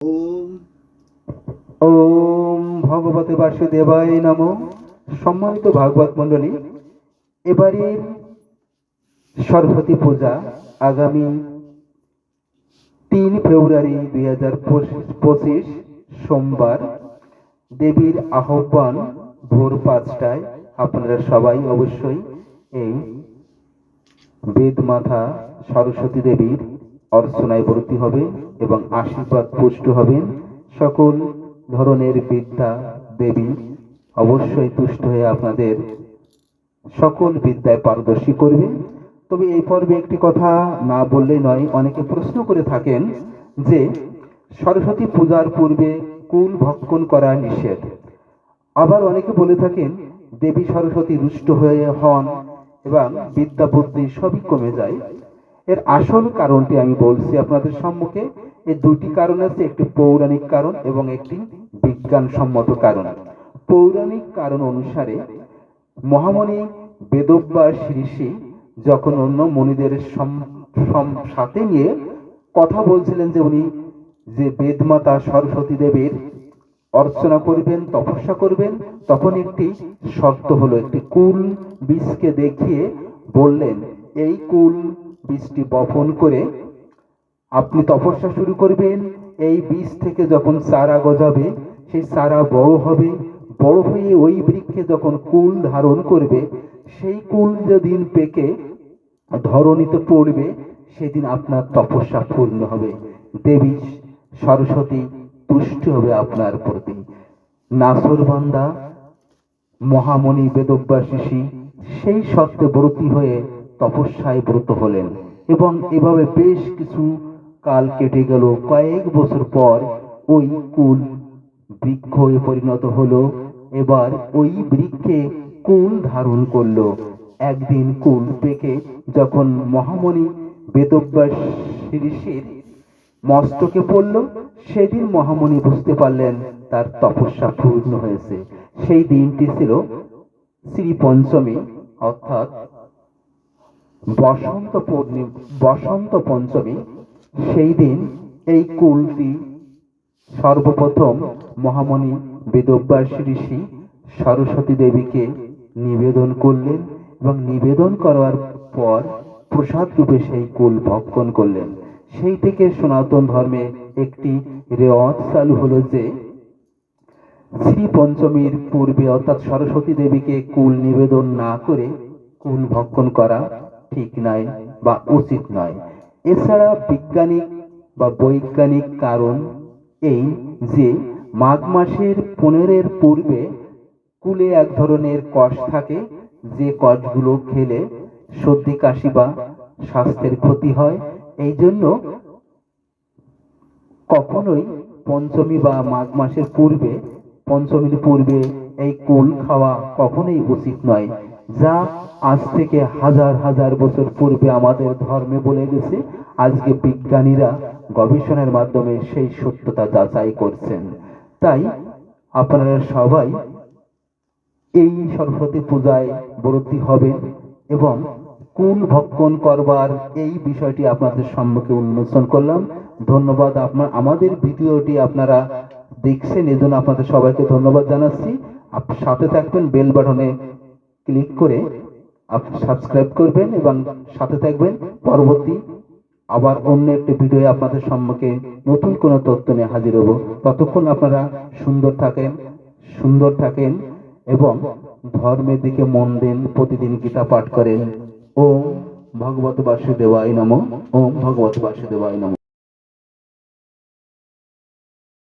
ওম ওম ভগবতে বাসুদেবায় নমঃ। সম্মানিত ভাগবত মণ্ডলী, এবারের সরস্বতী পূজা আগামী 3 ফেব্রুয়ারি 2025 সোমবার। দেবীর আহ্বান ভোর 5টায়। আপনারা সবাই অবশ্যই এই বেদমাতা সরস্বতী দেবীর অর্চনায় ব্রতী হবে এবং আশীর্বাদ পুষ্ট হবেন। সকল ধরনের বিদ্যা দেবী অবশ্যই তুষ্ট হয়ে আপনাদের সকল বিদ্যায় পারদর্শী করবে। তবে এই পর্বে একটি কথা না বললেই নয়। অনেকে প্রশ্ন করে থাকেন যে সরস্বতী পূজার পূর্বে কুল ভক্ষণ করা নিষেধ। আবার অনেকে বলে থাকেন দেবী সরস্বতী রুষ্ট হয়ে হন এবং বিদ্যা বুদ্ধি সবই কমে যায়। এর আসল কারণটি আমি বলছি আপনাদের সম্মুখে। এই দুটি কারণ আছে, একটি পৌরাণিক কারণ এবং একটি বিজ্ঞানসম্মত কারণ। পৌরাণিক কারণ অনুসারে মহামণি বেদব্যাস ঋষি যখন অন্য মণিদের সাথে নিয়ে কথা বলছিলেন যে উনি যে বেদমাতা সরস্বতী দেবীর অর্চনা করবেন, তপস্যা করবেন, তখন একটি শর্ত হলো, একটি কুল বীজকে দেখিয়ে বললেন, এই কুল বীজটি বপন করে আপনি তপস্যা শুরু করবেন। এই বীজ থেকে যখন চারা গজাবে, সেই চারা বড় হবে, বড় হয়ে ওই বৃক্ষে যখন কুল ধারণ করবে, সেই কুল যেদিন পেকে ধরণীতে পড়বে, সেদিন আপনার তপস্যা পূর্ণ হবে, দেবী সরস্বতী তুষ্ট হবে আপনার প্রতি। নাসরবান্দা মহামণি বেদব্যাস ঋষি সেই শর্তে ব্রতী হয়ে তপস্যায় ব্রত হলেন এবং এভাবে বেশ কিছু কাল কেটে গেল। কয়েক বছর পর ওই কুল বৃক্ষ পরিণত হলো। এবার ওই বৃক্ষে কুল ধারণ করলো। একদিন কুল পেকে যখন মহামণি বেদব্যাস ঋষির মস্তকে পড়ল, সেদিন মহামণি বুঝতে পারলেন তার তপস্যা পূর্ণ হয়েছে। সেই দিনটি ছিল শ্রী পঞ্চমী, অর্থাৎ বসন্ত পঞ্চমী। সেই দিন এই কুলটি সর্বপ্রথম মহামণি বেদব্যাস ঋষি সরস্বতী দেবীকে নিবেদন করলেন এবং নিবেদন করার পর প্রসাদ রূপে সেই কুল ভক্ষণ করলেন। সেই থেকে সনাতন ধর্মে একটি রেওয়াজ চালু হলো যে শ্রী পঞ্চমীর পূর্বে অর্থাৎ সরস্বতী দেবীকে কুল নিবেদন না করে কুল ভক্ষণ করা ঠিক নয় বা উচিত নয়। এছাড়া বিজ্ঞানিক বা বৈজ্ঞানিক কারণ এই যে মাঘ মাসের 15-এর পূর্বে কুলে এক ধরনের কষ থাকে, যে কষগুলো খেলে সর্দি কাশি বা স্বাস্থ্যের ক্ষতি হয়। এই জন্য কখনোই পঞ্চমী বা মাঘ মাসের পূর্বে, পঞ্চমীর পূর্বে এই কুল খাওয়া কখনোই উচিত নয়, যা আজ থেকে হাজার হাজার বছর পূর্বে আমাদের ধর্মে বলে গেছে। আজকে বিজ্ঞানীরা গবেষণার মাধ্যমে সেই সত্যতা যাচাই করছেন। তাই আপনারা সবাই এই সরস্বতী পূজায় ব্রতী হবেন এবং কুল ভক্ষণ করবার এই বিষয়টি আপনাদের সম্মুখে উন্মোচন করলাম। ধন্যবাদ। আমাদের ভিডিওটি আপনারা দেখছেন, এজন্য আপনাদের সবাইকে ধন্যবাদ জানাচ্ছি। সাথে থাকবেন, বেল বাটনে ক্লিক করে সাবস্ক্রাইব করবেন এবং সাথে থাকবেন। পরবর্তী আবার অন্য একটি ভিডিও আপনাদের সম্মুখে নতুন কোনো তথ্য নিয়ে হাজির হব। ততক্ষণ আপনারা সুন্দর থাকেন এবং ধর্মের দিকে মন দেন, প্রতিদিন গীতা পাঠ করেন। ওম ভগবত বাসুদেবায় নমঃ। ওম ভগবত বাসুদেবায় নমঃ।